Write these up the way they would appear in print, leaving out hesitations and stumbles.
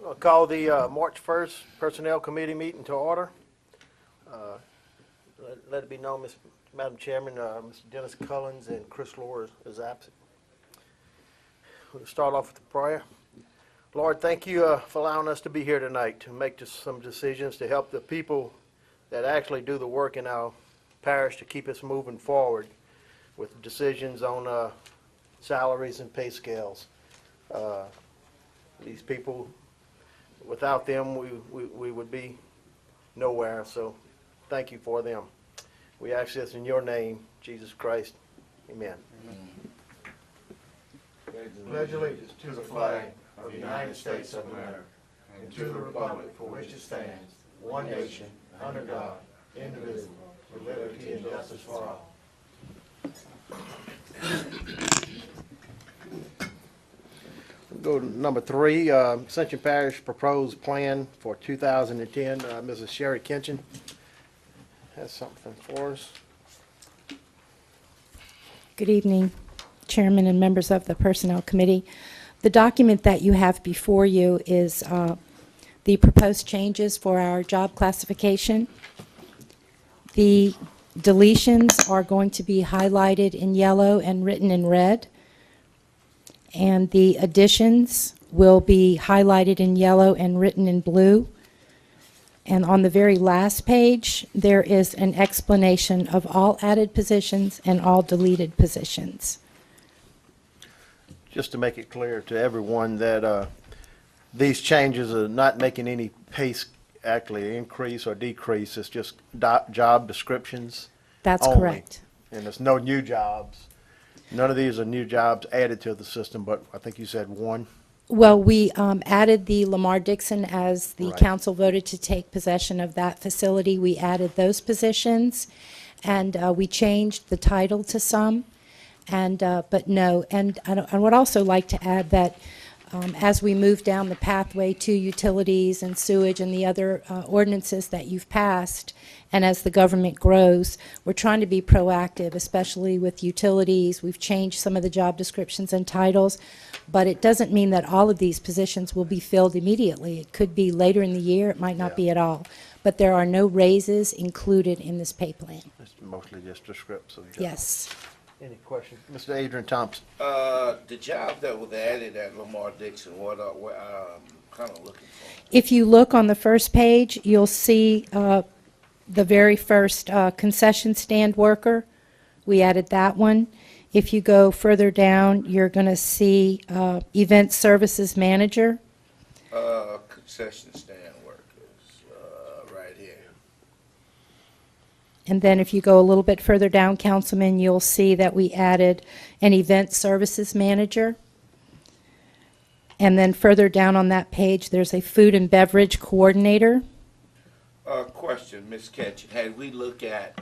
I'll call the March 1st Personnel Committee meeting to order. Let it be known, Madam Chairman, Mr. Dennis Cullins and Chris Lohr is absent. We'll start off with the prayer. Lord, thank you for allowing us to be here tonight to make some decisions to help the people that actually do the work in our parish to keep us moving forward with decisions on salaries and pay scales. These people, without them, we would be nowhere, so thank you for them. We ask this in your name, Jesus Christ. Amen. Pledge allegiance to the flag of the United States of America and to the republic for which it stands, one nation, under God, indivisible, with liberty and justice for all. Go to number 3, Ascension Parish proposed plan for 2010. Mrs. Sherry Kinchin has something for us. Good evening, Chairman and members of the Personnel Committee. The document that you have before you is the proposed changes for our job classification. The deletions are going to be highlighted in yellow and written in red, and the additions will be highlighted in yellow and written in blue. And on the very last page, there is an explanation of all added positions and all deleted positions. Just to make it clear to everyone that these changes are not making any pay actually increase or decrease. It's just job descriptions. That's only. correct. And there's no new jobs. None of these are new jobs added to the system, but I think you said one. Well, we added the Lamar Dixon as the Right. council voted to take possession of that facility. We added those positions, and we changed the title to some. And but no, and I would also like to add that as we move down the pathway to utilities and sewage and the other ordinances that you've passed, and as the government grows, we're trying to be proactive, especially with utilities. We've changed some of the job descriptions and titles, but it doesn't mean that all of these positions will be filled immediately. It could be later in the year, it might not be at all. But there are no raises included in this pay plan. It's mostly just descriptive. Yes. Any questions? Mr. Adrian Thompson. The job that was added at Lamar Dixon, what I'm kind of looking for. If you look on the first page, you'll see the very first concession stand worker. We added that one. If you go further down, you're going to see event services manager. Concession stand workers, right here. And then if you go a little bit further down, Councilman, you'll see that we added an event services manager. And then further down on that page, there's a food and beverage coordinator. Question, Ms. Ketchum, had we look at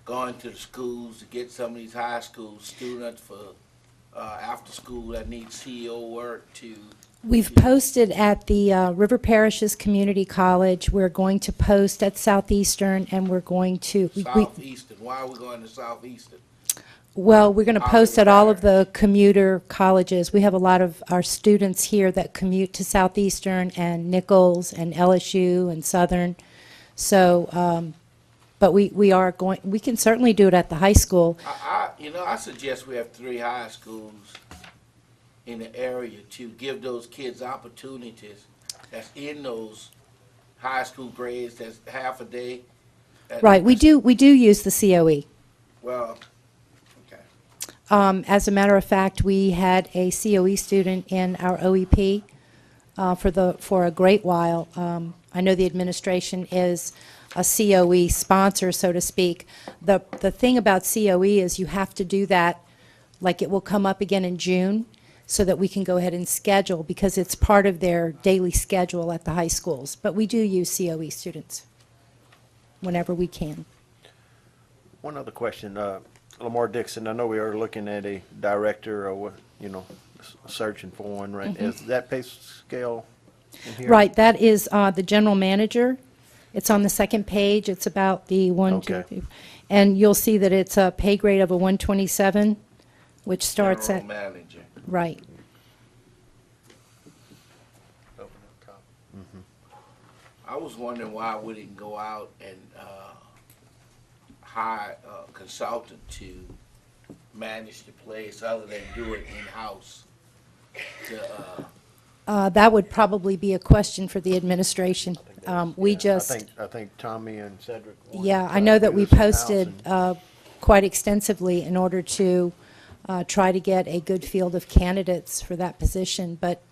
going to the schools to get some of these high school students for after school that need CEO work to? We've posted at the River Parishes Community College. We're going to post at Southeastern, and we're going to... Southeastern, why are we going to Southeastern? Well, we're going to post at all of the commuter colleges. We have a lot of our students here that commute to Southeastern and Nichols and LSU and Southern. So, but we are going, we can certainly do it at the high school. I suggest we have 3 high schools in the area to give those kids opportunities that's in those high school grades that's half a day. Right, we do use the COE. Well, okay. As a matter of fact, we had a COE student in our OEP for a great while. I know the administration is a COE sponsor, so to speak. The thing about COE is you have to do that, like it will come up again in June, so that we can go ahead and schedule, because it's part of their daily schedule at the high schools. But we do use COE students whenever we can. One other question. Lamar Dixon, I know we are looking at a director or, searching for one, right? Mm-hmm. Is that pay scale in here? Right, that is the general manager. It's on the second page. It's about the one, Okay. 2, 3. And you'll see that it's a pay grade of a 127, which starts General at, manager. right. I was wondering why we didn't go out and hire a consultant to manage the place other than do it in-house. That would probably be a question for the administration. We Yeah, just, I think Tommy and Cedric. wanted yeah, to I know that do we this in-house posted and- quite extensively in order to try to get a good field of candidates for that position, but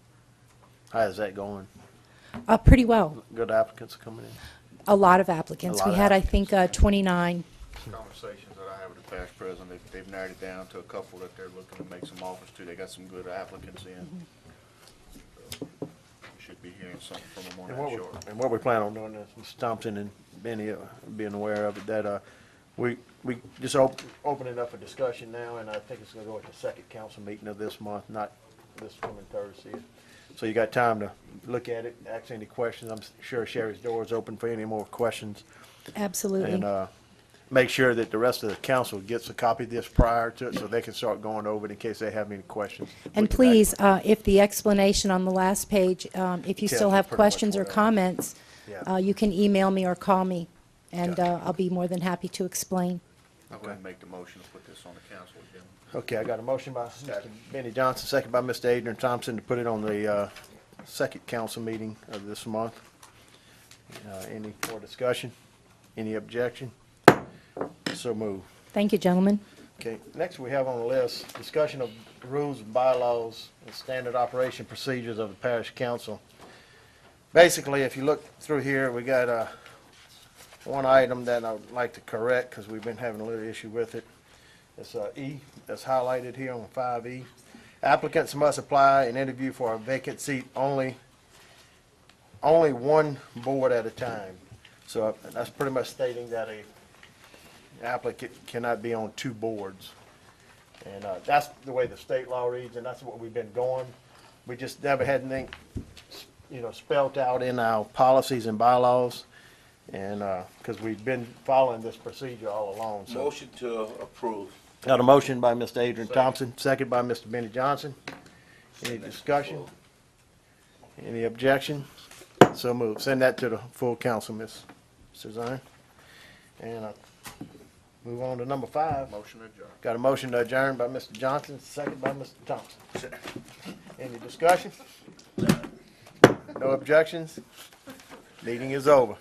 How's that going? pretty well. Good applicants coming in? A lot of applicants. A lot We of had, I think, 29. Conversations that I have with the parish president, they've narrowed it down to a couple that they're looking to make some offers to. They got some good applicants in. So, should be hearing something from them on And that what we, short. and what we plan on doing is, Mr. Thompson and Benny being aware of it, that, we just open it up for discussion now, and I think it's gonna go at the second council meeting of this month, not this coming Thursday. So you got time to look at it, ask any questions. I'm sure Sherry's door is open for any more questions. Absolutely. And, make sure that the rest of the council gets a copy of this prior to it, so they can start going over it in case they have any questions. And We can please, actually- if the explanation on the last page, if you Tells still you have pretty much questions or what it is. comments, Yeah. you can email me or call me, and Gotcha. I'll be more than happy to explain. I'll go ahead and make the motion to put this on the council agenda. Okay, I got a motion by Mr. Benny Johnson, second by Mr. Adrian Thompson to put it on the second council meeting of this month. Any more discussion? Any objection? So move. Thank you, gentlemen. Okay, next we have on the list, discussion of rules and bylaws and standard operation procedures of the parish council. Basically, if you look through here, we got one item that I would like to correct because we've been having a little issue with it. It's E, that's highlighted here on 5E. Applicants must apply and interview for a vacant seat only one board at a time. So that's pretty much stating that a applicant cannot be on two boards. And that's the way the state law reads, and that's what we've been going. We just never had anything, spelt out in our policies and bylaws. And, because we've been following this procedure all along, so. Motion to approve. Got a motion by Mr. Adrian Thompson, second by Mr. Benny Johnson. Any discussion? Any objection? So moved. Send that to the full council, Ms. Suzanne. And move on to number 5. Motion adjourned. Got a motion to adjourn by Mr. Johnson, second by Mr. Thompson. Any discussion? No objections? Meeting is over.